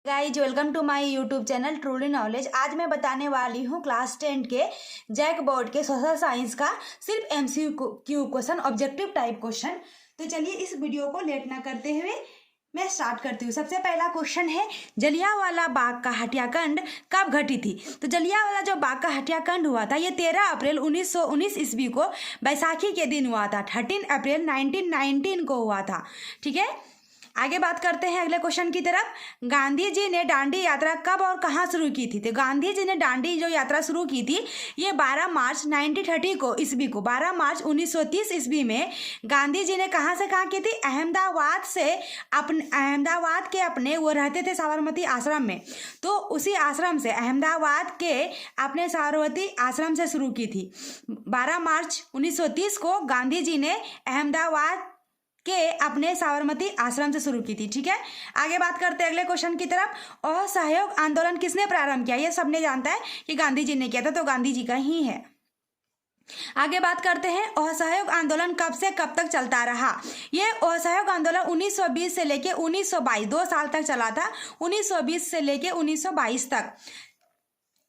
Guys welcome to my YouTube channel Truly Knowledge. आज मैं बताने वाली हूँ क्लास 10 के जैक बोर्ड के सोशल साइंस का सिर्फ MCQ question, objective type question. तो चलिए इस वीडियो को लेट ना करते हुए मैं स्टार्ट करती हूँ। सबसे पहला क्वेश्चन है, जलियांवाला बाग का हत्याकांड कब घटी थी? तो जलियांवाला जो बाग का हत्याकांड हुआ था ये 13 अप्रैल 1919 ईस्वी को बैसाखी के दिन हुआ था। 13 अप्रैल 1919 को हुआ था। ठीक है, आगे बात करते हैं अगले क्वेश्चन की तरफ। गांधी जी ने दांडी यात्रा कब और कहाँ शुरू की थी? तो गांधी जी ने दांडी जो यात्रा शुरू की थी ये 12 मार्च 1930 को ईस्वी को 12 मार्च 1930 ईस्वी में गांधी जी ने कहाँ से कहाँ की थी? अहमदाबाद से। अहमदाबाद के अपने वो रहते थे साबरमती आश्रम में, तो उसी आश्रम से अहमदाबाद के अपने साबरमती आश्रम से शुरू की थी। 12 मार्च 1930 को गांधी जी ने अहमदाबाद के अपने साबरमती आश्रम से शुरू की थी। ठीक है, आगे बात करते हैं अगले क्वेश्चन की तरफ। असहयोग आंदोलन किसने प्रारंभ किया? ये सबने जानता है कि गांधी जी ने किया था, तो गांधी जी का ही है। आगे बात करते हैं, असहयोग आंदोलन कब से कब तक चलता रहा? ये असहयोग आंदोलन 1920 से लेके 1922 2 साल तक चला था। 1920 से लेके 1922 तक।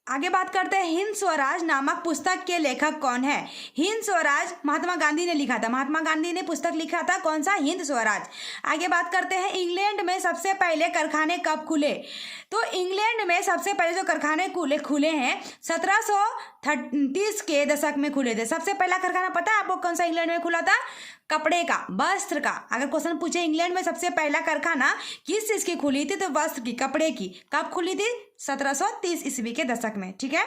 आगे बात करते हैं, हिंद स्वराज नामक पुस्तक के लेखक कौन है? हिंद स्वराज महात्मा गांधी ने लिखा था। महात्मा गांधी ने पुस्तक लिखा था, कौन सा? हिंद स्वराज। आगे बात करते हैं, इंग्लैंड में सबसे पहले कारखाने कब खुले? तो इंग्लैंड में सबसे पहले जो कारखाने खुले हैं 1730 के दशक में खुले थे। सबसे पहला कारखाना पता है आपको कौन सा इंग्लैंड में खुला था? कपड़े का, वस्त्र का। अगर क्वेश्चन पूछे इंग्लैंड में सबसे पहला कारखाना किस चीज की खुली थी, तो वस्त्र की, कपड़े की। कब खुली थी? 1730 ईस्वी के दशक में। ठीक है,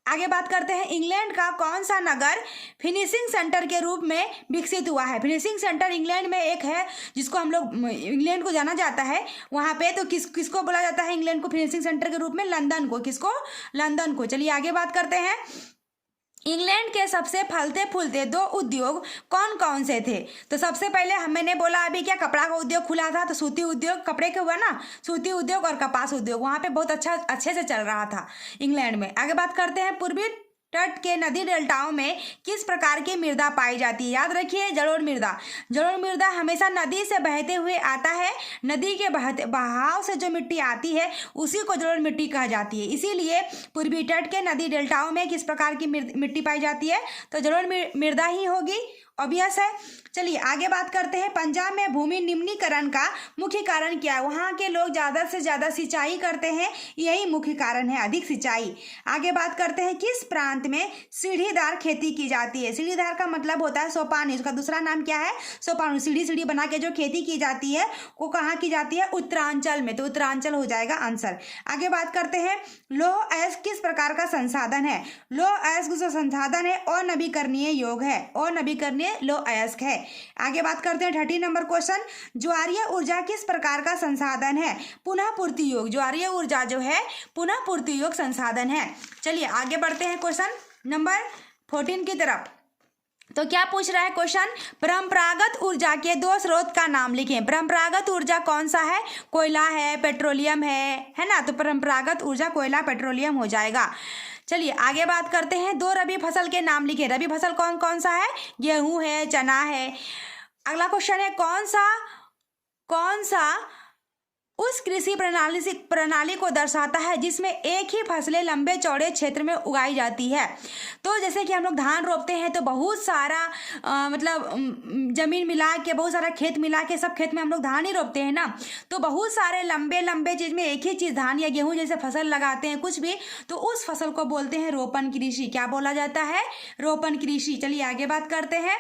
आगे बात करते हैं, इंग्लैंड का कौन सा नगर फिनिशिंग सेंटर के रूप में विकसित हुआ है? फिनिशिंग सेंटर इंग्लैंड में एक है जिसको हम लोग इंग्लैंड को जाना जाता है वहां पे। तो किसको बोला जाता है इंग्लैंड को फिनिशिंग सेंटर के रूप में? लंदन को। किसको? लंदन को। चलिए आगे बात करते हैं, इंग्लैंड के सबसे फलते फूलते 2 उद्योग कौन कौन से थे? तो सबसे पहले मैंने बोला अभी क्या, कपड़ा का उद्योग खुला था, तो सूती उद्योग, कपड़े के हुआ ना, सूती उद्योग और कपास उद्योग वहां पे बहुत अच्छे से चल रहा था इंग्लैंड में। आगे बात करते हैं, पूर्वी तट के नदी डेल्टाओं में किस प्रकार की मृदा पाई जाती है? याद रखिए, जलोढ़ मृदा। जलोढ़ मृदा हमेशा नदी से बहते हुए आता है। नदी के बहाव से जो मिट्टी आती है उसी को जलोढ़ मिट्टी कहा जाती है। इसीलिए पूर्वी तट के नदी डेल्टाओं में किस प्रकार की मिट्टी पाई जाती है? तो जलोढ़ मृदा ही होगी, ऑब्वियस है। चलिए आगे बात करते हैं, पंजाब में भूमि निम्नीकरण का मुख्य कारण क्या है? वहाँ के लोग ज़्यादा से ज़्यादा सिंचाई करते हैं, यही मुख्य कारण है, अधिक सिंचाई। आगे बात करते हैं, किस प्रांत में सीढ़ीदार खेती की जाती है? सीढ़ीदार का मतलब होता है सोपानी, उसका दूसरा नाम क्या है? सोपानी। सीढ़ी बना के जो खेती की जाती है वो कहाँ की जाती है? उत्तरांचल में, तो उत्तरांचल हो जाएगा आंसर। आगे बात करते हैं, लौह अयस्क किस प्रकार का संसाधन है? लौह अयस्क जो संसाधन है अनवीकरणीय योग है, अनवीकरणीय लौह अयस्क है। आगे बात करते हैं 30 नंबर क्वेश्चन, ज्वारीय ऊर्जा किस प्रकार का संसाधन है? पुनः पूर्ति योग। ज्वारीय ऊर्जा जो है पुनः पूर्ति योग संसाधन है। चलिए आगे बढ़ते हैं क्वेश्चन नंबर 14 की तरफ। तो क्या पूछ रहा है क्वेश्चन, परंपरागत ऊर्जा के 2 स्रोत का नाम लिखें। परंपरागत ऊर्जा कौन सा है? कोयला है, पेट्रोलियम है ना? तो परंपरागत ऊर्जा कोयला पेट्रोलियम हो जाएगा। चलिए आगे बात करते हैं, 2 रबी फसल के नाम लिखें। रबी फसल कौन कौन सा है? गेहूं है, चना है। अगला क्वेश्चन है, कौन सा उस कृषि प्रणाली को दर्शाता है जिसमें एक ही फसलें लंबे चौड़े क्षेत्र में उगाई जाती है? तो जैसे कि हम लोग धान रोपते हैं तो बहुत सारा जमीन मिला के, बहुत सारा खेत मिला के, सब खेत में हम लोग धान ही रोपते हैं ना। तो बहुत सारे लंबे लंबे चीज में एक ही चीज, धान या गेहूं जैसे फसल लगाते हैं कुछ भी, तो उस फसल को बोलते हैं रोपण कृषि। क्या बोला जाता है? रोपण कृषि। चलिए आगे बात करते हैं,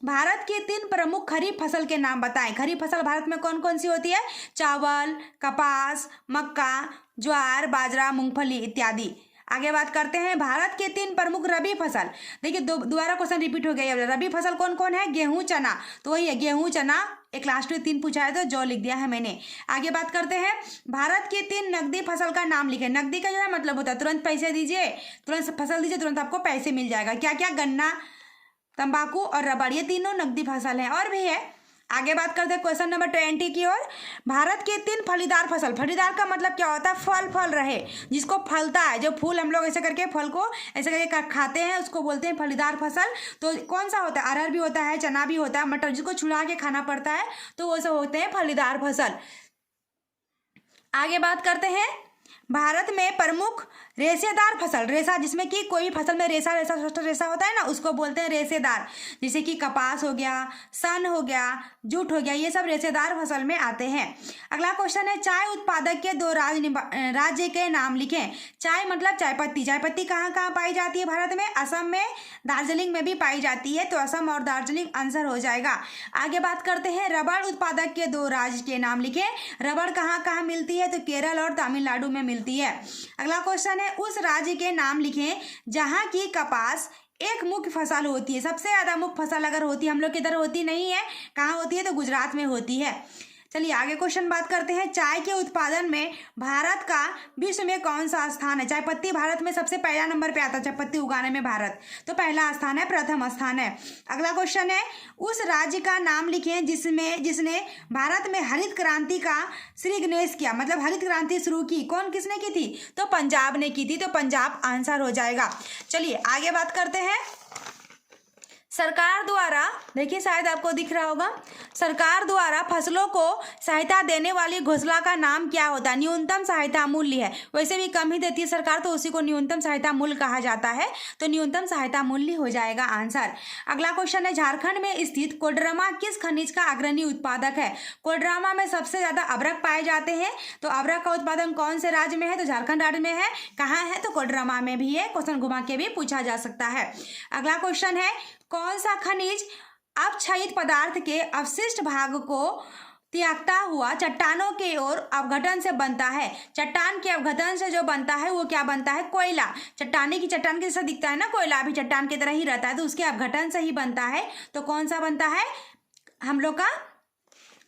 भारत की 3 प्रमुख खरीफ फसल के नाम बताएं। खरीफ फसल भारत में कौन कौन सी होती है? चावल, कपास, मक्का, ज्वार, बाजरा, मूंगफली इत्यादि। आगे बात करते हैं, भारत के 3 प्रमुख रबी फसल। देखिए दोबारा क्वेश्चन रिपीट हो गया। रबी फसल कौन कौन है? गेहूं, चना। तो वही है, गेहूं, चना। एक लास्ट में 3 पूछा है तो जो लिख दिया है मैंने। आगे बात करते हैं, भारत की 3 नकदी फसल का नाम लिखे। नकदी का जो मतलब होता है तुरंत पैसे दीजिए, तुरंत फसल दीजिए, तुरंत आपको पैसे मिल जाएगा। क्या क्या? गन्ना, तंबाकू और रबड़, ये तीनों नकदी फसल है। और भी है। आगे बात करते हैं क्वेश्चन नंबर 20 की ओर। भारत के 3 फलीदार फसल। फलीदार का मतलब क्या होता है? फल रहे, जिसको फलता है, जो फूल हम लोग ऐसे करके फल को ऐसे करके खाते हैं उसको बोलते हैं फलीदार फसल। तो कौन सा होता है? अरहर भी होता है, चना भी होता है, मटर, जिसको छुड़ा के खाना पड़ता है, तो वो सब होते हैं फलीदार फसल। आगे बात करते हैं, भारत में प्रमुख रेशेदार फसल, रेशा जिसमें कि कोई भी फसल में रेशा रेशा रेशा होता है ना, उसको बोलते हैं रेशेदार। जैसे कि कपास हो गया, सन हो गया, जूट हो गया, ये सब रेशेदार फसल में आते हैं। अगला क्वेश्चन है, चाय उत्पादक के 2 राज्य के नाम लिखें। चाय मतलब चाय पत्ती। चाय पत्ती कहाँ कहाँ पाई जाती है भारत में? असम में, दार्जिलिंग में भी पाई जाती है, तो असम और दार्जिलिंग आंसर हो जाएगा। आगे बात करते हैं, रबड़ उत्पादक के 2 राज्य के नाम लिखें। रबड़ कहाँ कहाँ मिलती है? तो केरल और तमिलनाडु में मिलती है। अगला क्वेश्चन है, उस राज्य के नाम लिखें जहां की कपास एक मुख्य फसल होती है। सबसे ज्यादा मुख्य फसल अगर होती है, हम लोग की इधर होती नहीं है, कहाँ होती है? तो गुजरात में होती है। चलिए आगे क्वेश्चन बात करते हैं, चाय के उत्पादन में भारत का विश्व में कौन सा स्थान है? चाय पत्ती भारत में सबसे पहला नंबर पे आता है, चाय पत्ती उगाने में भारत, तो पहला स्थान है, प्रथम स्थान है। अगला क्वेश्चन है, उस राज्य का नाम लिखें जिसने भारत में हरित क्रांति का श्री गणेश किया, मतलब हरित क्रांति शुरू की। कौन किसने की थी? तो पंजाब ने की थी, तो पंजाब आंसर हो जाएगा। चलिए आगे बात करते हैं, सरकार द्वारा, देखिए शायद आपको दिख रहा होगा, सरकार द्वारा फसलों को सहायता देने वाली घोषणा का नाम क्या होता है? न्यूनतम सहायता मूल्य है। वैसे भी कम ही देती है सरकार, तो उसी को न्यूनतम सहायता मूल्य कहा जाता है, तो न्यूनतम सहायता मूल्य हो जाएगा आंसर। अगला क्वेश्चन है, झारखंड में स्थित कोडरमा किस खनिज का अग्रणी उत्पादक है? कोडरमा में सबसे ज्यादा अभ्रक पाए जाते हैं, तो अभ्रक का उत्पादन कौन से राज्य में है? तो झारखंड राज्य में है। कहाँ है? तो कोडरमा में भी है। क्वेश्चन घुमा के भी पूछा जा सकता है। अगला क्वेश्चन है, कौन सा खनिज अपक्षयित पदार्थ के अवशिष्ट भाग को त्यागता हुआ चट्टानों के ओर अवघटन से बनता है? चट्टान के अवघटन से जो बनता है वो क्या बनता है? कोयला। चट्टान के जैसा दिखता है ना, कोयला भी चट्टान की तरह ही रहता है, तो उसके अवघटन से ही बनता है। तो कौन सा बनता है हम लोग का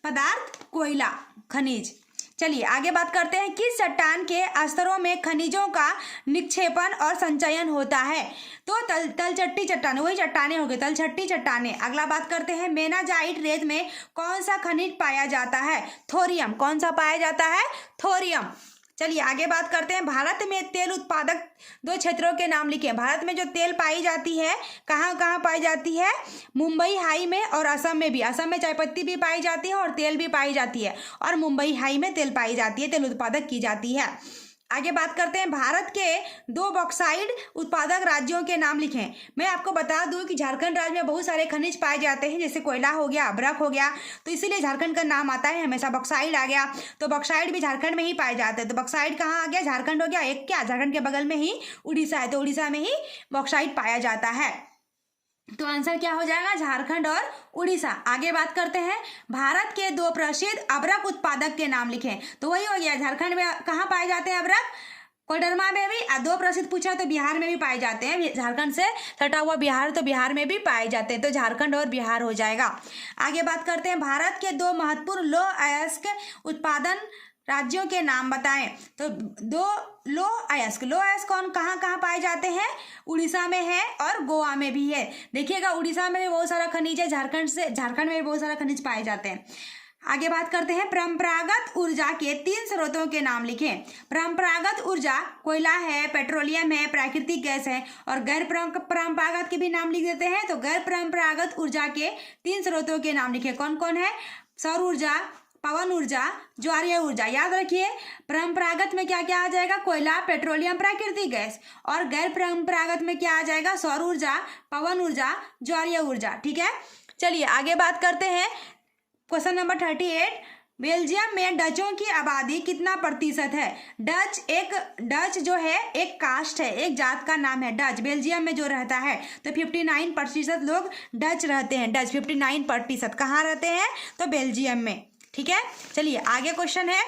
पदार्थ? कोयला, खनिज। चलिए आगे बात करते हैं, किस चट्टान के स्तरों में खनिजों का निक्षेपण और संचयन होता है? तो तलछट्टी चट्टान, वही चट्टाने हो गए, तलछट्टी चट्टाने। अगला बात करते हैं, मेनाजाइट रेत में कौन सा खनिज पाया जाता है? थोरियम। कौन सा पाया जाता है? थोरियम। चलिए आगे बात करते हैं, भारत में तेल उत्पादक 2 क्षेत्रों के नाम लिखें। भारत में जो तेल पाई जाती है कहाँ कहाँ पाई जाती है? मुंबई हाई में और असम में भी। असम में चाय पत्ती भी पाई जाती है और तेल भी पाई जाती है, और मुंबई हाई में तेल पाई जाती है, तेल उत्पादक की जाती है। आगे बात करते हैं, भारत के 2 बॉक्साइड उत्पादक राज्यों के नाम लिखें। मैं आपको बता दूं कि झारखंड राज्य में बहुत सारे खनिज पाए जाते हैं, जैसे कोयला हो गया, अभ्रक हो गया, तो इसीलिए झारखंड का नाम आता है हमेशा। बॉक्साइड आ गया, तो बॉक्साइड भी झारखंड में ही पाए जाते हैं, तो बॉक्साइड कहाँ आ गया? झारखंड हो गया। एक क्या, झारखंड के बगल में ही उड़ीसा है, तो उड़ीसा में ही बॉक्साइड पाया जाता है, तो आंसर क्या हो जाएगा? झारखंड और उड़ीसा। आगे बात करते हैं, भारत के 2 प्रसिद्ध अभ्रक उत्पादक के नाम लिखें। तो वही हो गया, झारखंड में कहाँ पाए जाते हैं अभ्रक? कोडरमा में भी। 2 प्रसिद्ध पूछा तो बिहार में भी पाए जाते हैं, झारखंड से सटा हुआ बिहार, तो बिहार में भी पाए जाते हैं, तो झारखंड और बिहार हो जाएगा। आगे बात करते हैं, भारत के 2 महत्वपूर्ण लौह अयस्क उत्पादन राज्यों के नाम बताएं। तो 2 लौह अयस्क कौन कहाँ कहाँ पाए जाते हैं? उड़ीसा में है और गोवा में भी है। देखिएगा, उड़ीसा में भी बहुत सारा खनिज है, झारखंड में भी बहुत सारा खनिज पाए जाते हैं। आगे बात करते हैं, परंपरागत ऊर्जा के 3 स्रोतों के नाम लिखें। परंपरागत ऊर्जा कोयला है, पेट्रोलियम है, प्राकृतिक गैस है, और गैर परंपरागत के भी नाम लिख देते हैं। तो गैर परंपरागत ऊर्जा के 3 स्रोतों के नाम लिखें। कौन कौन है? सौर ऊर्जा, पवन ऊर्जा, ज्वारीय ऊर्जा। याद रखिए, परंपरागत में क्या क्या आ जाएगा? कोयला, पेट्रोलियम, प्राकृतिक गैस, और गैर परंपरागत में क्या आ जाएगा? सौर ऊर्जा, पवन ऊर्जा, ज्वारीय ऊर्जा। ठीक है, चलिए आगे बात करते हैं, क्वेश्चन नंबर 38, बेल्जियम में डचों की आबादी कितना प्रतिशत है? डच जो है एक कास्ट है, एक जात का नाम है डच, बेल्जियम में जो रहता है, तो 59% लोग डच रहते हैं। डच 59% कहाँ रहते हैं? तो बेल्जियम में। ठीक है, चलिए आगे क्वेश्चन है,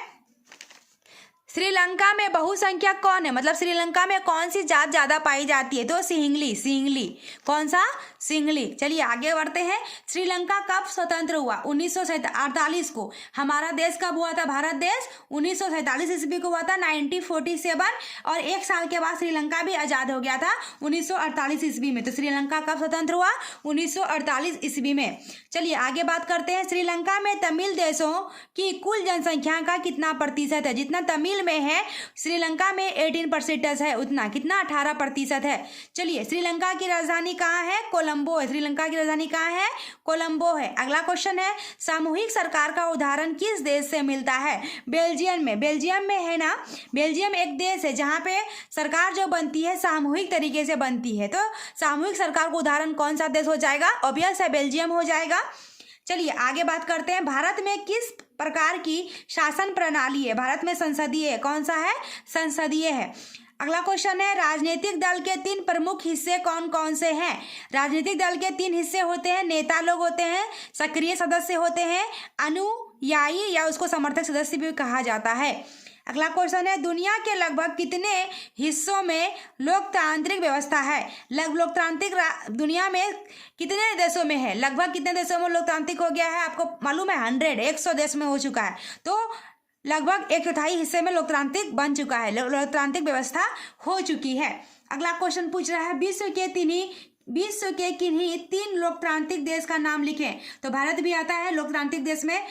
श्रीलंका में बहुसंख्यक कौन है? मतलब श्रीलंका में कौन सी जात ज्यादा पाई जाती है? तो सिंहली। कौन सा? सिंहली। चलिए आगे बढ़ते हैं, श्रीलंका कब स्वतंत्र हुआ? 1948 को। हमारा देश कब हुआ था? भारत देश 1947 ईस्वी को हुआ था, 1947, और 1 साल के बाद श्रीलंका भी आजाद हो गया था 1948 ईस्वी में। तो श्रीलंका कब स्वतंत्र हुआ? 1948 ईस्वी में। चलिए आगे बात करते हैं, श्रीलंका में तमिल देशों की कुल जनसंख्या का कितना प्रतिशत है? जितना तमिल में है श्रीलंका में 18% है, उतना कितना? 18% है। चलिए, श्रीलंका की राजधानी कहाँ है? कोलंबो कोलंबो है। श्रीलंका की राजधानी कहाँ है? कोलंबो है। अगला क्वेश्चन है, सामूहिक सरकार का उदाहरण किस देश से मिलता है? बेल्जियम में। बेल्जियम में है ना, बेल्जियम एक देश है जहाँ पे सरकार जो बनती है सामूहिक तरीके से बनती है। तो सामूहिक सरकार का उदाहरण कौन सा देश हो जाएगा? ऑब्वियस है, बेल्जियम हो जाएगा। चलिए आगे बात करते हैं, भारत में किस प्रकार की शासन प्रणाली है? भारत में संसदीय है। कौन सा है? संसदीय है। अगला क्वेश्चन है, राजनीतिक दल के 3 प्रमुख हिस्से कौन कौन से हैं? राजनीतिक दल के 3 हिस्से होते हैं, नेता लोग होते हैं, सक्रिय सदस्य होते हैं, अनुयायी या उसको समर्थक सदस्य भी कहा जाता है। अगला क्वेश्चन है, दुनिया के लगभग कितने हिस्सों में लोकतांत्रिक व्यवस्था है? लोकतांत्रिक दुनिया में कितने देशों में है? लगभग कितने देशों में लोकतांत्रिक हो गया है? आपको मालूम है? 100 देश में हो चुका है। तो लगभग 1/4 हिस्से में लोकतांत्रिक बन चुका है, लोकतांत्रिक व्यवस्था हो चुकी है। अगला क्वेश्चन पूछ रहा है, विश्व के किन्हीं 3 लोकतांत्रिक देश का नाम लिखें। तो भारत भी आता है लोकतांत्रिक देश में,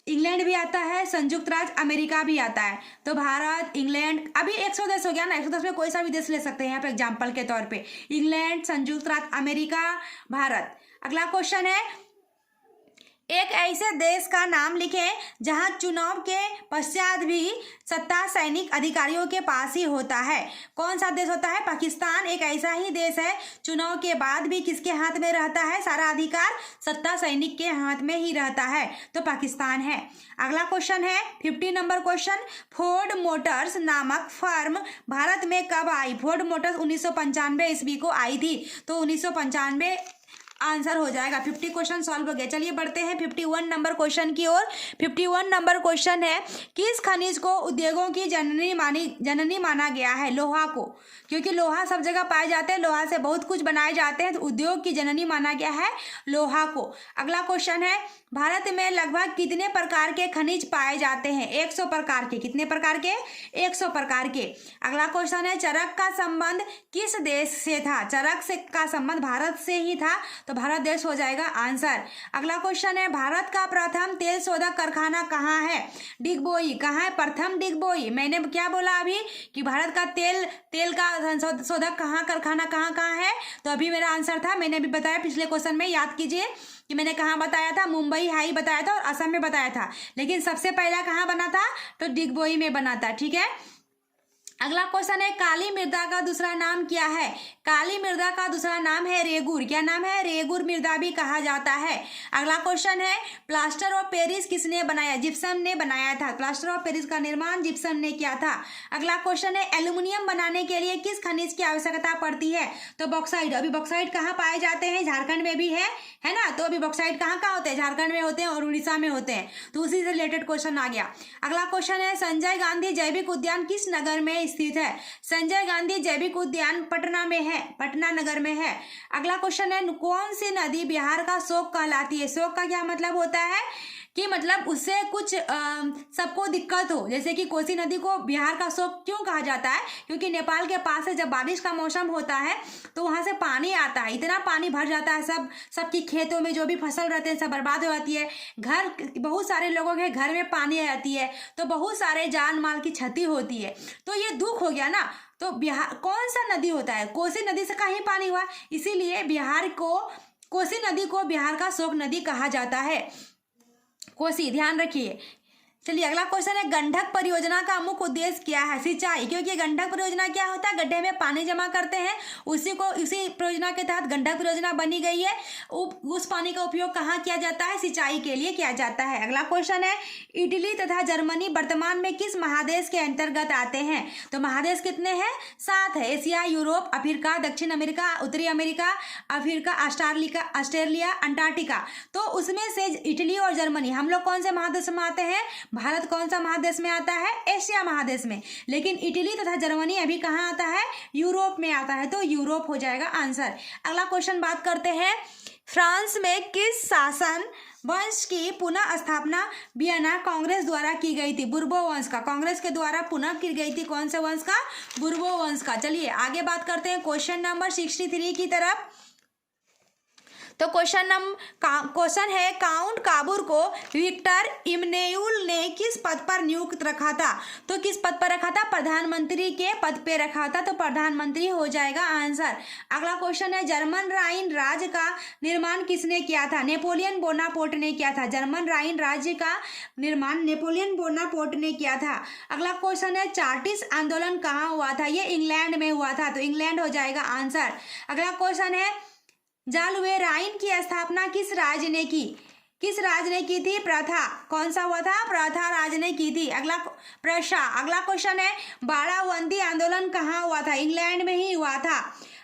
इंग्लैंड भी आता है, संयुक्त राज्य अमेरिका भी आता है। तो भारत, इंग्लैंड, अभी 100 देश हो गया ना, 110 में कोई सा भी देश ले सकते हैं यहाँ पे एग्जाम्पल के तौर पे, इंग्लैंड, संयुक्त राज्य अमेरिका, भारत। अगला क्वेश्चन है, एक ऐसे देश का नाम लिखें जहां चुनाव के पश्चात भी सत्ता सैनिक अधिकारियों के पास ही होता है। कौन सा देश होता है? पाकिस्तान एक ऐसा ही देश है, चुनाव के बाद भी किसके हाथ में रहता है? सारा अधिकार सत्ता सैनिक के हाथ में ही रहता है, तो पाकिस्तान है। अगला क्वेश्चन है 50 नंबर क्वेश्चन, फोर्ड मोटर्स नामक फर्म भारत में कब आई? फोर्ड मोटर्स 1995 ईस्वी को आई थी, तो 1995 आंसर हो जाएगा। 50 क्वेश्चन सॉल्व हो गया। चलिए बढ़ते हैं 51 नंबर क्वेश्चन की ओर। 51 नंबर क्वेश्चन है, किस खनिज को उद्योगों की जननी माना गया है? लोहा को, क्योंकि लोहा सब जगह पाए जाते हैं, लोहा से बहुत कुछ बनाए जाते हैं, तो उद्योग की जननी माना गया है लोहा को। अगला क्वेश्चन है, भारत में लगभग कितने प्रकार के खनिज पाए जाते हैं? 100 प्रकार के। कितने प्रकार के? 100 प्रकार के। अगला क्वेश्चन है, चरक का संबंध किस देश से था? चरक से का संबंध भारत से ही था, तो भारत देश हो जाएगा आंसर। अगला क्वेश्चन है, भारत का प्रथम तेल शोधक कारखाना कहाँ है? डिगबोई। कहाँ है प्रथम? डिगबोई। मैंने क्या बोला अभी कि भारत का तेल का शोधक कारखाना कहाँ है? तो अभी मेरा आंसर था, मैंने अभी बताया पिछले क्वेश्चन में, याद कीजिए कि मैंने कहाँ बताया था, मुंबई हाई बताया था और असम में बताया था, लेकिन सबसे पहला कहाँ बना था? तो डिगबोई में बना था। ठीक है। अगला क्वेश्चन है, काली मृदा का दूसरा नाम क्या है? काली मृदा का दूसरा नाम है रेगुर। क्या नाम है? रेगुर मृदा भी कहा जाता है। अगला क्वेश्चन है, प्लास्टर ऑफ पेरिस किसने बनाया? जिप्सम ने बनाया था। प्लास्टर ऑफ पेरिस का निर्माण जिप्सम ने किया था। अगला क्वेश्चन है, एल्यूमिनियम बनाने के लिए किस खनिज की आवश्यकता पड़ती है? तो बॉक्साइट। अभी बॉक्साइट कहाँ पाए जाते हैं? झारखंड में भी है ना। तो अभी बॉक्साइट कहाँ होते हैं? झारखंड में होते हैं और उड़ीसा में होते हैं, तो उसी से रिलेटेड क्वेश्चन आ गया। अगला क्वेश्चन है, संजय गांधी जैविक उद्यान किस नगर में स्थित है? संजय गांधी जैविक उद्यान पटना में है, पटना नगर में है। अगला क्वेश्चन है, कौन सी नदी बिहार का शोक कहलाती है? शोक का क्या मतलब होता है कि मतलब उससे कुछ सबको दिक्कत हो, जैसे कि कोसी नदी को बिहार का शोक क्यों कहा जाता है? क्योंकि नेपाल के पास है, जब बारिश का मौसम होता है तो वहां से पानी आता है, इतना पानी भर जाता है, सबकी खेतों में जो भी फसल रहते हैं सब बर्बाद हो जाती है, बहुत सारे लोगों के घर में पानी आ जाती है, तो बहुत सारे जान माल की क्षति होती है। तो ये दुख हो गया ना। तो बिहार कौन सा नदी होता है? कोसी नदी से कहीं पानी हुआ, इसीलिए कोसी नदी को बिहार का शोक नदी कहा जाता है। कोसी, ध्यान रखिए। चलिए अगला क्वेश्चन है, गंडक परियोजना का मुख्य उद्देश्य क्या है? सिंचाई। क्योंकि गंडक परियोजना क्या होता है? गड्ढे में पानी जमा करते हैं, उसी परियोजना के तहत गंडक परियोजना बनी गई है। उस पानी का उपयोग कहाँ किया जाता है? सिंचाई के लिए किया जाता है। अगला क्वेश्चन है, इटली तथा जर्मनी वर्तमान में किस महादेश के अंतर्गत आते हैं? तो महादेश कितने हैं? 7 है। एशिया, यूरोप, अफ्रीका, दक्षिण अमेरिका, उत्तरी अमेरिका, अफ्रीका, ऑस्ट्रेलिया, अंटार्कटिका। तो उसमें से इटली और जर्मनी, हम लोग कौन से महादेश में आते हैं? भारत कौन सा महादेश में आता है? एशिया महादेश में। लेकिन इटली तथा जर्मनी अभी कहाँ आता है? यूरोप में आता है, तो यूरोप हो जाएगा आंसर। अगला क्वेश्चन बात करते हैं, फ्रांस में किस शासन वंश की पुनः स्थापना वियना कांग्रेस द्वारा की गई थी? बुर्बो वंश का, कांग्रेस के द्वारा पुनः की गई थी। कौन से वंश का? बुर्बो वंश का। चलिए आगे बात करते हैं क्वेश्चन नंबर 63 की तरफ। तो क्वेश्चन है काउंट काबूर को विक्टर इमैनुअल ने किस पद पर नियुक्त रखा था? तो किस पद पर रखा था? प्रधानमंत्री के पद पे रखा था, तो प्रधानमंत्री हो जाएगा आंसर। अगला क्वेश्चन है जर्मन राइन राज्य का निर्माण किसने किया था? नेपोलियन बोनापार्ट ने किया था। जर्मन राइन राज्य का निर्माण नेपोलियन बोनापार्ट ने किया था। अगला क्वेश्चन है चार्टिस्ट आंदोलन कहाँ हुआ था? ये इंग्लैंड में हुआ था, तो इंग्लैंड हो जाएगा आंसर। अगला क्वेश्चन है जालवे राइन की स्थापना किस राज्य ने की? किस राज्य ने की थी? प्रथा। कौन सा हुआ था? प्रथा राज्य ने की थी। अगला क्वेश्चन है बाड़ाबंदी आंदोलन कहाँ हुआ था? इंग्लैंड में ही हुआ था।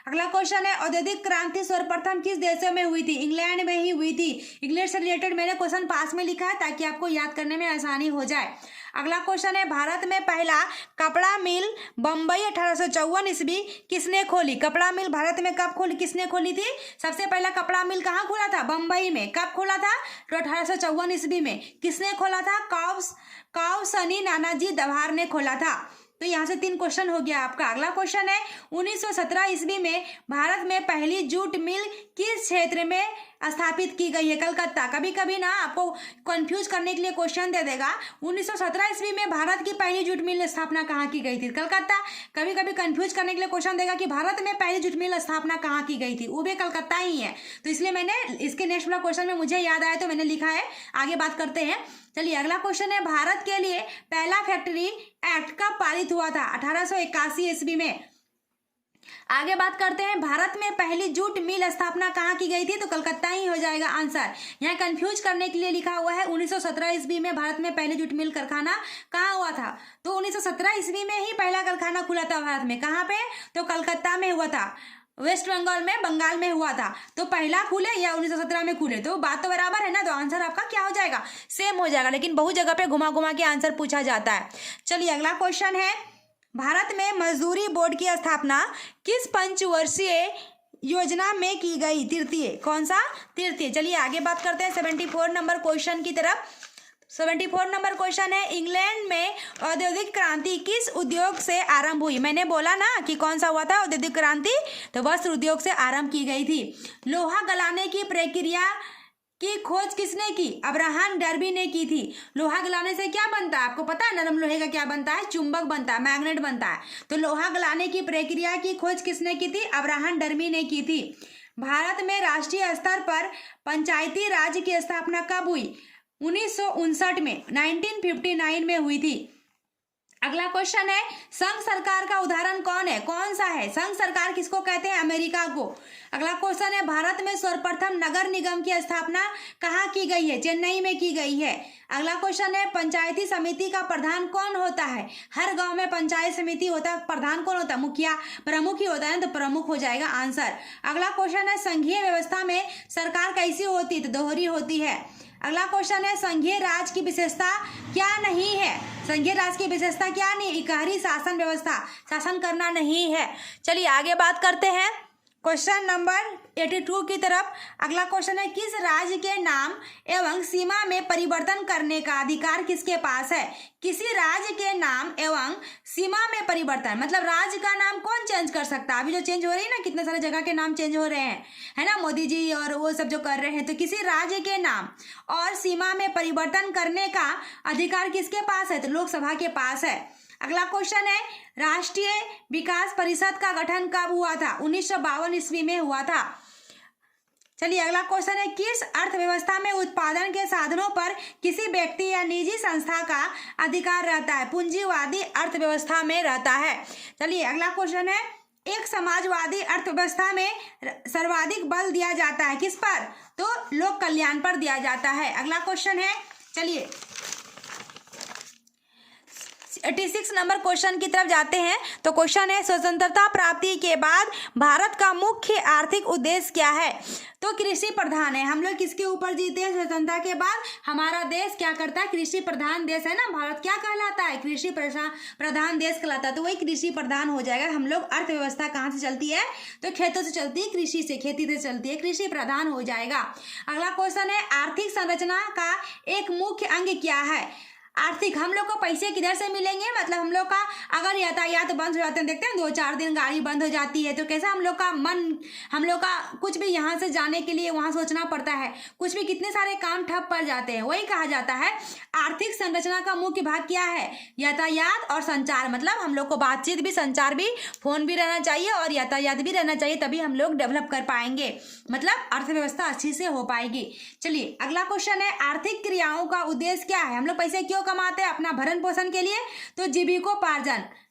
अगला क्वेश्चन है औद्योगिक क्रांति सर्वप्रथम किस देशों में हुई थी? इंग्लैंड में ही हुई थी। इंग्लैंड से रिलेटेड मैंने क्वेश्चन पास में लिखा है ताकि आपको याद करने में आसानी हो जाए। अगला क्वेश्चन है भारत में पहला कपड़ा मिल बम्बई 1854 ईस्वी किसने खोली? कपड़ा मिल भारत में कब खोली, किसने खोली थी? सबसे पहला कपड़ा मिल कहाँ खोला था? बम्बई में। कब खोला था? तो 1854 ईस्वी में। किसने खोला था? काउसनी नानाजी दभार ने खोला था। तो यहाँ से 3 क्वेश्चन हो गया आपका। अगला क्वेश्चन है 1917 ईस्वी में भारत में पहली जूट मिल किस क्षेत्र में स्थापित की गई है? कलकत्ता। कभी कभी ना आपको कंफ्यूज करने के लिए क्वेश्चन दे देगा 1917 ईस्वी में भारत की पहली जूट मिल स्थापना कहाँ की गई थी? कलकत्ता। कभी कभी कंफ्यूज करने के लिए क्वेश्चन देगा कि भारत में पहली जूट मिल स्थापना कहाँ की गई थी? वो भी कलकत्ता ही है। तो इसलिए मैंने इसके नेक्स्ट वाला क्वेश्चन में मुझे याद आया तो मैंने लिखा है। आगे बात करते हैं। चलिए अगला क्वेश्चन है भारत के लिए पहला फैक्ट्री एक्ट कब पारित हुआ था? 1881 ईस्वी में। आगे बात करते हैं भारत में पहली जूट मिल स्थापना कहाँ की गई थी? तो कलकत्ता ही हो जाएगा आंसर। यहाँ कंफ्यूज करने के लिए लिखा हुआ है 1917 ईस्वी में भारत में पहली जूट मिल कारखाना कहाँ हुआ था? तो 1917 ईस्वी में ही पहला कारखाना खुला था भारत में। कहाँ पे? तो कलकत्ता में हुआ था। वेस्ट बंगाल में, बंगाल में हुआ था। तो पहला खुले या 1917 में खुले? तो बात तो बराबर है ना, तो आंसर आपका क्या हो जाएगा? सेम हो जाएगा। लेकिन बहुत जगह पे घुमा घुमा के आंसर पूछा जाता है। चलिए अगला क्वेश्चन है भारत में मजदूरी बोर्ड की स्थापना किस पंचवर्षीय योजना में की गई? तृतीय। कौन सा? तृतीय। चलिए आगे बात करते हैं 74 नंबर क्वेश्चन की तरफ। 74 नंबर क्वेश्चन है इंग्लैंड में औद्योगिक क्रांति किस उद्योग से आरंभ हुई? मैंने बोला ना कि कौन सा हुआ था औद्योगिक क्रांति, तो वस्त्र उद्योग से आरंभ की गई थी। लोहा गलाने की प्रक्रिया की खोज किसने की? अब्राहम डर्बी ने की थी। लोहा गलाने से क्या बनता है आपको पता है? नरम लोहे का क्या बनता है? चुंबक बनता है, मैग्नेट बनता है। तो लोहा गलाने की प्रक्रिया की खोज किसने की थी? अब्राहम डर्बी ने की थी। भारत में राष्ट्रीय स्तर पर पंचायती राज की स्थापना कब हुई? 1959 में, 1959 में हुई थी। अगला क्वेश्चन है संघ सरकार का उदाहरण कौन है? कौन सा है? संघ सरकार किसको कहते हैं? अमेरिका को। अगला क्वेश्चन है भारत में सर्वप्रथम नगर निगम की स्थापना कहाँ की गई है? चेन्नई में की गई है। अगला क्वेश्चन है पंचायती समिति का प्रधान कौन होता है? हर गांव में पंचायत समिति होता है, प्रधान कौन होता है? मुखिया। प्रमुख ही होता है, तो प्रमुख हो जाएगा आंसर। अगला क्वेश्चन है संघीय व्यवस्था में सरकार कैसी होती है? तो दोहरी होती है। अगला क्वेश्चन है संघीय राज की विशेषता क्या नहीं है? संघीय राज की विशेषता क्या नहीं? इकहरी शासन व्यवस्था, शासन करना नहीं है। चलिए आगे बात करते हैं क्वेश्चन नंबर 82 की तरफ। अगला क्वेश्चन है किस राज्य के नाम एवं सीमा में परिवर्तन करने का अधिकार किसके पास है? किसी राज्य के नाम एवं सीमा में परिवर्तन, मतलब राज्य का नाम कौन चेंज कर सकता है? अभी जो चेंज हो रही है ना, कितने सारे जगह के नाम चेंज हो रहे हैं, है ना, मोदी जी और वो सब जो कर रहे हैं। तो किसी राज्य के नाम और सीमा में परिवर्तन करने का अधिकार किसके पास है? तो लोकसभा के पास है। अगला क्वेश्चन है राष्ट्रीय विकास परिषद का गठन कब हुआ था? 1952 ईस्वी में हुआ था। चलिए अगला क्वेश्चन है किस अर्थव्यवस्था में उत्पादन के साधनों पर किसी व्यक्ति या निजी संस्था का अधिकार रहता है? पूंजीवादी अर्थव्यवस्था में रहता है। चलिए अगला क्वेश्चन है एक समाजवादी अर्थव्यवस्था में सर्वाधिक बल दिया जाता है किस पर? तो लोक कल्याण पर दिया जाता है। अगला क्वेश्चन है, चलिए 86 नंबर क्वेश्चन की तरफ जाते हैं। तो क्वेश्चन है स्वतंत्रता प्राप्ति के बाद भारत का मुख्य आर्थिक उद्देश्य क्या है? तो कृषि प्रधान है। हम लोग किसके ऊपर जीते हैं? स्वतंत्रता के बाद हमारा देश क्या करता है? कृषि प्रधान देश है ना। भारत क्या कहलाता है? कृषि प्रधान देश कहलाता है। तो वही कृषि प्रधान हो जाएगा। हम लोग अर्थव्यवस्था कहाँ से चलती है? तो खेतों से चलती है, कृषि से, खेती से चलती है, कृषि प्रधान हो जाएगा। अगला क्वेश्चन है आर्थिक संरचना का एक मुख्य अंग क्या है? आर्थिक, हम लोग को पैसे किधर से मिलेंगे? मतलब हम लोग का अगर यातायात बंद हो जाते हैं, देखते हैं 2-4 दिन गाड़ी बंद हो जाती है, तो कैसा हम लोग का मन, हम लोग का कुछ भी यहाँ से जाने के लिए वहां सोचना पड़ता है, कुछ भी कितने सारे काम ठप पड़ जाते हैं। वही कहा जाता है आर्थिक संरचना का मुख्य भाग क्या है, यातायात और संचार। मतलब हम लोग को बातचीत भी, संचार भी, फोन भी रहना चाहिए और यातायात भी रहना चाहिए, तभी हम लोग डेवलप कर पाएंगे, मतलब अर्थव्यवस्था अच्छी से हो पाएगी। चलिए अगला क्वेश्चन है, आर्थिक क्रियाओं का उद्देश्य क्या है। हम लोग पैसे क्यों कमाते हैं, अपना भरण पोषण के लिए, तो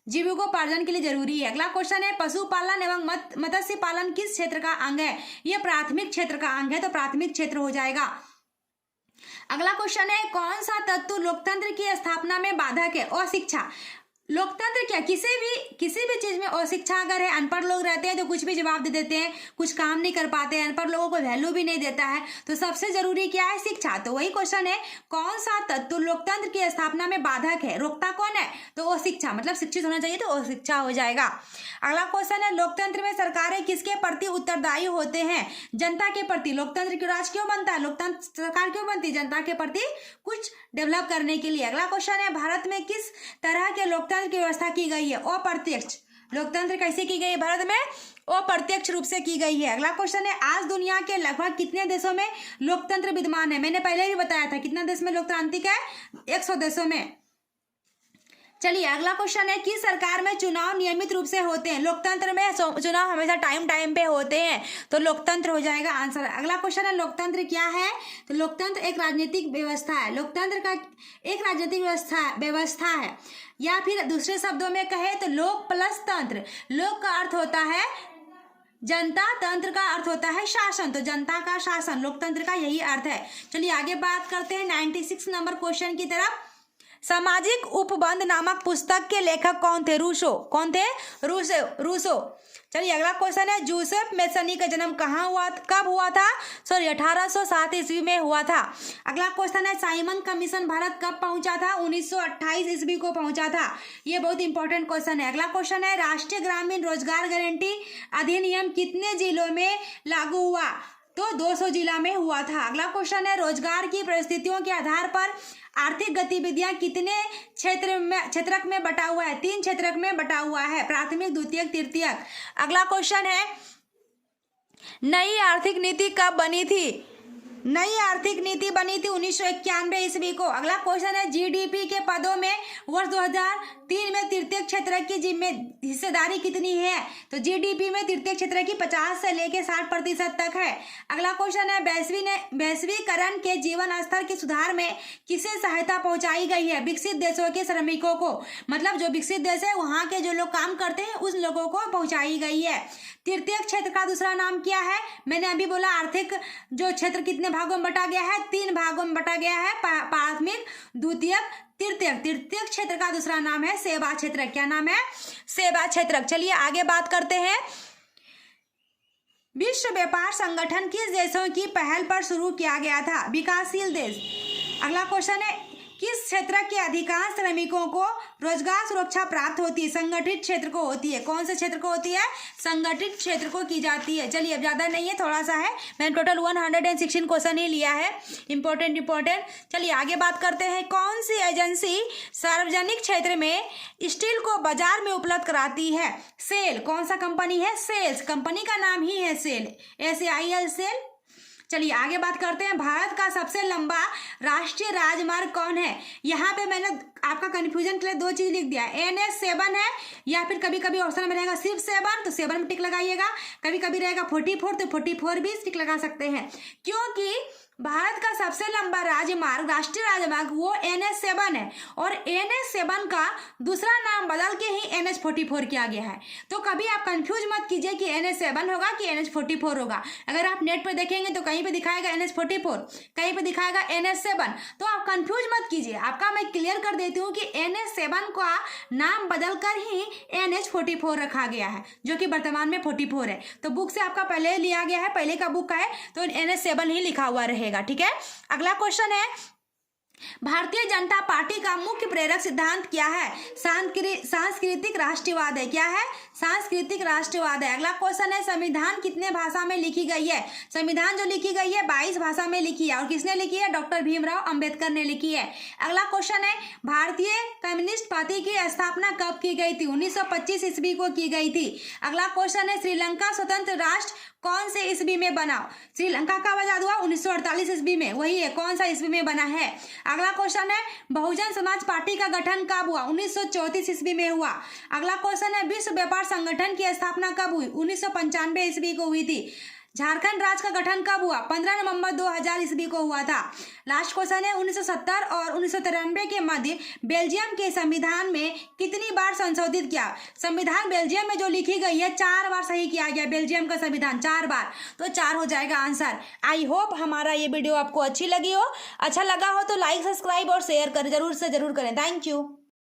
जीविकोपार्जन के लिए जरूरी है। अगला क्वेश्चन है, पशुपालन एवं मत्स्य पालन किस क्षेत्र का अंग है, यह प्राथमिक क्षेत्र का अंग है, तो प्राथमिक क्षेत्र हो जाएगा। अगला क्वेश्चन है, कौन सा तत्व लोकतंत्र की स्थापना में बाधक है, अशिक्षा। लोकतंत्र क्या, किसी भी चीज में अशिक्षा अगर है, अनपढ़ लोग रहते हैं तो कुछ भी जवाब दे देते हैं, कुछ काम नहीं कर पाते हैं, अनपढ़ लोगों को वैल्यू भी नहीं देता है, तो सबसे जरूरी क्या है, शिक्षा। तो वही क्वेश्चन है, कौन सा तत्व लोकतंत्र की स्थापना में बाधक है, रोकता कौन है, तो अशिक्षा, मतलब शिक्षित होना चाहिए, तो अशिक्षा हो जाएगा। अगला क्वेश्चन है, लोकतंत्र में सरकारें किसके प्रति उत्तरदायी होते हैं, जनता के प्रति। लोकतंत्र की राज क्यों बनता है, लोकतंत्र सरकार क्यों बनती है, जनता के प्रति कुछ डेवलप करने के लिए। अगला क्वेश्चन है, भारत में किस तरह के लोकतंत्र की व्यवस्था की गई है, अप्रत्यक्ष। लोकतंत्र कैसे की गई है भारत में, अप्रत्यक्ष रूप से की गई है। अगला क्वेश्चन है, आज दुनिया के लगभग कितने देशों में लोकतंत्र विद्यमान है। मैंने पहले ही बताया था कितना देश में लोकतांत्रिक है, 100 देशों में। चलिए अगला क्वेश्चन है, किस सरकार में चुनाव नियमित रूप से होते हैं। लोकतंत्र में चुनाव हमेशा टाइम पे होते हैं, तो लोकतंत्र हो जाएगा आंसर। अगला क्वेश्चन है, लोकतंत्र क्या है, तो लोकतंत्र एक राजनीतिक व्यवस्था है। लोकतंत्र का एक राजनीतिक व्यवस्था है, या फिर दूसरे शब्दों में कहे तो लोक प्लस तंत्र। लोक का अर्थ होता है जनता, तंत्र का अर्थ होता है शासन, तो जनता का शासन, लोकतंत्र का यही अर्थ है। चलिए आगे बात करते हैं 96 नंबर क्वेश्चन की तरफ। सामाजिक उपबंध नामक पुस्तक के लेखक कौन थे, रूसो। कौन थे, रूसो। चलिए अगला क्वेश्चन है, जोसेफ मेसनी का जन्म कब हुआ था, सॉरी 1807 ईस्वी में हुआ था। अगला क्वेश्चन है, साइमन कमीशन भारत कब पहुंचा था, 1928 ईस्वी को पहुंचा था। ये बहुत इंपॉर्टेंट क्वेश्चन है। अगला क्वेश्चन है, राष्ट्रीय ग्रामीण रोजगार गारंटी अधिनियम कितने जिलों में लागू हुआ, तो 200 जिला में हुआ था। अगला क्वेश्चन है, रोजगार की परिस्थितियों के आधार पर आर्थिक गतिविधियां कितने क्षेत्रक में बटा हुआ है, 3 क्षेत्रक में बटा हुआ है, प्राथमिक, द्वितीयक, तृतीयक। अगला क्वेश्चन है, नई आर्थिक नीति कब बनी थी। नई आर्थिक नीति बनी थी 1991 ईस्वी को। अगला क्वेश्चन है, जीडीपी के पदों में वर्ष 2003 में तृतीय क्षेत्र की हिस्सेदारी कितनी है, तो जीडीपी में तृतीय क्षेत्र की 50 से लेकर 60% तक है। अगला क्वेश्चन है, वैश्वीकरण के जीवन स्तर के सुधार में किसे सहायता पहुंचाई गई है, विकसित देशों के श्रमिकों को। मतलब जो विकसित देश है वहां के जो लोग काम करते हैं उस लोगों को पहुंचाई गई है। तृतीय क्षेत्र का दूसरा नाम क्या है, मैंने अभी बोला आर्थिक जो क्षेत्र कितने भागों में बटा गया है, 3 भागों में बटा गया है, प्राथमिक, द्वितीयक, तृतीयक। तृतीय क्षेत्र का दूसरा नाम है सेवा क्षेत्र। क्या नाम है, सेवा क्षेत्र। चलिए आगे बात करते हैं, विश्व व्यापार संगठन किस देशों की पहल पर शुरू किया गया था, विकासशील देश। अगला क्वेश्चन है, किस क्षेत्र के अधिकांश श्रमिकों को रोजगार सुरक्षा प्राप्त होती है, संगठित क्षेत्र को होती है। कौन से क्षेत्र को होती है, संगठित क्षेत्र को की जाती है। चलिए अब ज्यादा नहीं है, थोड़ा सा है, मैंने टोटल 116 क्वेश्चन ही लिया है, इंपॉर्टेंट। चलिए आगे बात करते हैं, कौन सी एजेंसी सार्वजनिक क्षेत्र में स्टील को बाजार में उपलब्ध कराती है, सेल। कौन सा कंपनी है, सेल्स, कंपनी का नाम ही है सेल, SAIL, सेल। चलिए आगे बात करते हैं, भारत का सबसे लंबा राष्ट्रीय राजमार्ग कौन है। यहाँ पे मैंने आपका कंफ्यूजन के लिए 2 चीज लिख दिया, NH 7 है, या फिर कभी कभी ऑप्शन में रहेगा सिर्फ 7, तो 7 में टिक लगाइएगा, कभी कभी रहेगा 44, तो 44 भी टिक लगा सकते हैं, क्योंकि भारत का सबसे लंबा राजमार्ग, राष्ट्रीय राजमार्ग, वो NH 7 है, और NH 7 का दूसरा नाम बदल के ही NH 44 किया गया है। तो कभी आप कंफ्यूज मत कीजिए कि NH 7 होगा कि NH 44 होगा। अगर आप नेट पर देखेंगे तो कहीं पे दिखाएगा NH 44, कहीं पे दिखाएगा NH 7, तो आप कंफ्यूज मत कीजिए। आपका मैं क्लियर कर देती हूँ कि NH 7 का नाम बदल कर ही NH 44 रखा गया है, जो कि वर्तमान में 44 है। तो बुक से आपका पहले लिया गया है, पहले का बुक का है, तो NH 7 ही लिखा हुआ रहेगा, ठीक है। अगला क्वेश्चन है, भारतीय जनता पार्टी का मुख्य प्रेरक सिद्धांत क्या है? सांस्कृतिक राष्ट्रवाद है। क्या है? सांस्कृतिक राष्ट्रवाद है। अगला क्वेश्चन है, संविधान कितने भाषा में लिखी गई है? संविधान जो लिखी गई है 22 भाषा में लिखी है। और किसने लिखी है? डॉक्टर भीमराव अंबेडकर ने लिखी है। अगला क्वेश्चन है, भारतीय कम्युनिस्ट पार्टी की स्थापना कब की गई थी? 1925 ईस्वी को की गई थी। अगला क्वेश्चन है, श्रीलंका स्वतंत्र राष्ट्र कौन से ईस्वी में बना? श्रीलंका कब आजाद हुआ? 1948 ईस्वी में। वही है, कौन सा ईस्वी में बना है? अगला क्वेश्चन है, बहुजन समाज पार्टी का गठन कब हुआ? 1934 ईस्वी में हुआ। अगला क्वेश्चन है, विश्व व्यापार संगठन की स्थापना कब हुई? 1995 ईस्वी को हुई थी। झारखंड राज्य का गठन कब हुआ? 15 नवंबर 2000 ईस्वी को हुआ था। लास्ट क्वेश्चन है, 1970 और 1993 के मध्य बेल्जियम के संविधान में कितनी बार संशोधित किया? संविधान बेल्जियम में जो लिखी गई है 4 बार सही किया गया। बेल्जियम का संविधान 4 बार, तो 4 हो जाएगा आंसर। आई होप हमारा ये वीडियो आपको अच्छी लगी हो। अच्छा लगा हो तो लाइक, सब्सक्राइब और शेयर करें, जरूर से जरूर करें। Thank you.